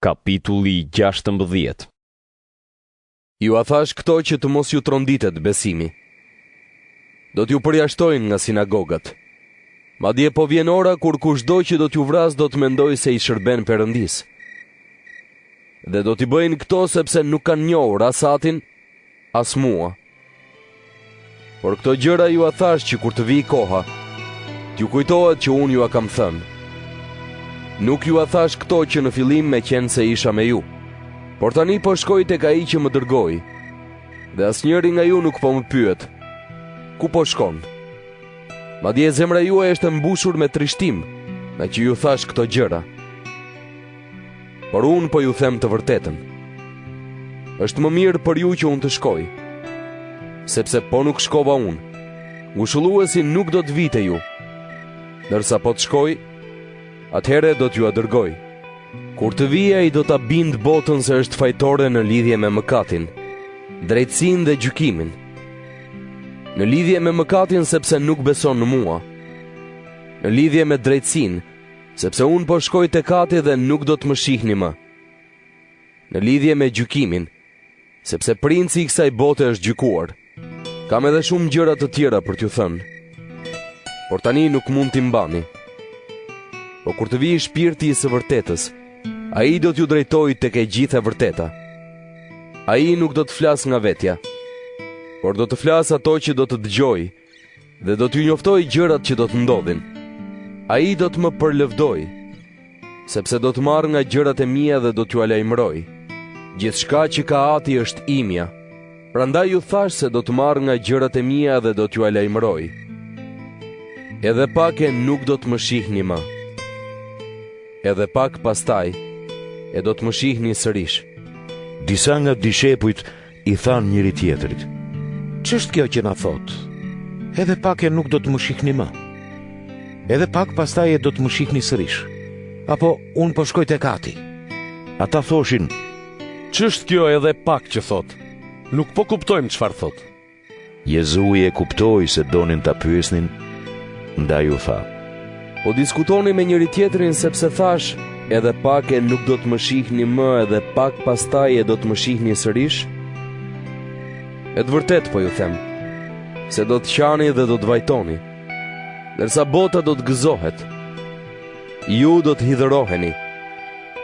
Kapitulli 16. Ju a thash këto që të mos ju tronditet besimi. Do t'ju përjashtojnë nga sinagogat. Madje po vjen ora kur kushdo që do t'ju vras do të mendoj se i shërben Perëndis. Dhe do t'i bëjnë këto sepse nuk kanë njohur as Atin, as mua. Por këto gjëra ju a thash që kur të vijë koha, t'ju kujtohet që unë ju a kam thënë. Nuk ju a thash këto që në fillim me qenë se isha me ju, por tani po shkoj tek ai që më dërgoi. Dhe asnjëri nga ju nuk po më pyet, ku po shkon? Madje zemra juaj është mbushur me trishtim, nga që ju thash këto gjëra. Por unë po ju them të vërtetën. Është më mirë për ju që unë të shkoj, sepse po nuk shkova unë, ngushëlluesi nuk do të vite ju, ndërsa po të shkoj, atëhere do t'ju a dërgoj. Kur të vija i do t'a bind botën se është fajtore në lidhje me mëkatin, drejtësinë dhe gjykimin. Në lidhje me mëkatin sepse nuk beson në mua. Në lidhje me drejtësinë, sepse unë po shkoj tek Ati dhe nuk do të më shihni më. Në lidhje me gjykimin, sepse princi i kësaj bote është gjykuar. Kam edhe shumë gjëra të tjera për t'ju thënë, por tani nuk mund t'i mbani. Po kur të vijë shpirti i së vërtetës, ai do t'ju drejtojë tek e gjitha e vërteta. Ai nuk do të flas nga vetja, por do të flas ato që do të dëgjoj dhe do t'ju njoftoj gjërat që do të ndodhin. Ai do të më përlëvdoj, sepse do të marr nga gjërat e mia dhe do t'ju lajmëroj. Gjithçka që ka Ati është imja. Prandaj ju thash se do të marr nga gjërat e mia dhe do t'ju lajmëroj. Edhe pak e nuk do të më shihni më. Edhe pak pastaj, e do të më shihni sërish. Disa nga dishepujt i thanë njëri tjetrit: "Ç'është kjo që na thot? Edhe pak e nuk do të më shihni më. Edhe pak pastaj e do të më shihni sërish. Apo unë po shkoj tek Ati." Ata thoshin: "Ç'është kjo edhe pak që thot? Nuk po kuptojmë çfarë thot." Jezui e kuptoi se donin ta pyesnin, ndaj u tha: Po diskutoni me njëri tjetrin sepse thash, edhe pak e nuk do të më shihni më, edhe pak pastaj e do të më shihni sërish? E të vërtet po ju them, se do të qani dhe do të vajtoni, ndërsa bota do të gëzohet. Ju do të hidhëroheni,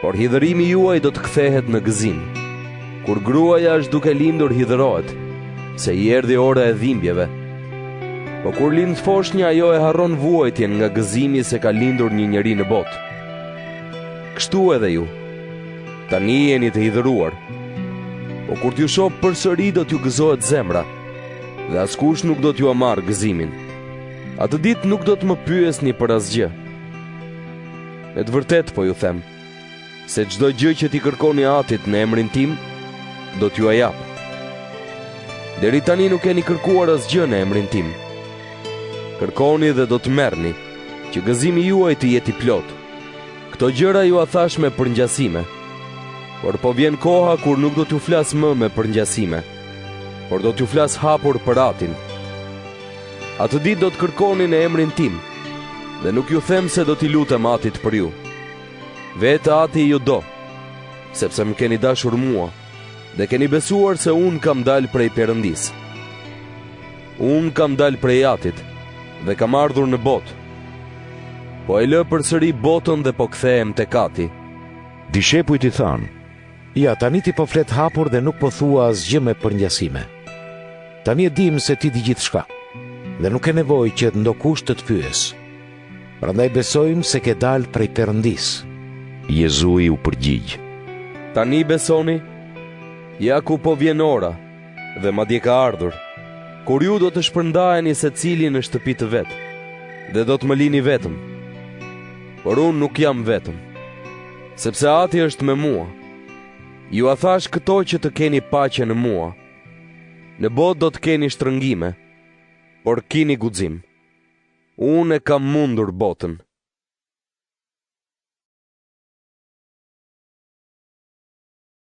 por hidhërimi juaj do të kthehet në gëzim. Kur gruaja është duke lindur hidhërohet, se i erdhi ora e dhimbjeve. Po kur lind foshnja, ajo e harron vuajtjen nga gëzimi se ka lindur një njeri në botë. Kështu edhe ju, tani jeni të hidhëruar. Po kur t'ju shoh përsëri do t'ju gëzohet zemra, dhe askush nuk do t'ju marr gëzimin. Atë ditë nuk do të më pyesni për asgjë. Me të vërtet po ju them, se çdo gjë që t'i kërkoni Atit në emrin tim, do t'ju a jap. Deri tani nuk keni kërkuar asgjë në emrin tim. Kërkoni dhe do të merrni, që gëzimi juaj të jetë i plot. Këto gjëra ju a thash me përngjasime, por po vjen koha kur nuk do t'ju flas më me përngjasime, por do t'ju flas hapur për Atin. Atë ditë do të kërkoni në emrin tim, dhe nuk ju them se do t'i lutem Atit për ju. Vetë Ati ju do, sepse më keni dashur mua, dhe keni besuar se unë kam dalë prej Perëndis. Unë kam dalë prej Atit, dhe kam ardhur në botë. Po e lë përsëri botën dhe po kthehem tek Ati." Dishepujt i thanë: "Ja, tani ti po flet hapur dhe nuk po thua asgjë me përngjasime. Tani e dim se ti di gjithçka, dhe nuk ke nevojë që ndokush të të pyes. Prandaj besojmë se ke dalë prej Perëndis." Jezui u përgjigj: "Tani besoni? Ja ku po vjen ora, dhe madje ka ardhur, kur ju do të shpërndaheni secili në shtëpi të vet, dhe do të më lini vetëm. Por unë nuk jam vetëm, sepse Ati është me mua. Ju a thash këto që të keni paqe në mua. Në botë do të keni shtrëngime, por kini guxim. Unë e kam mundur botën."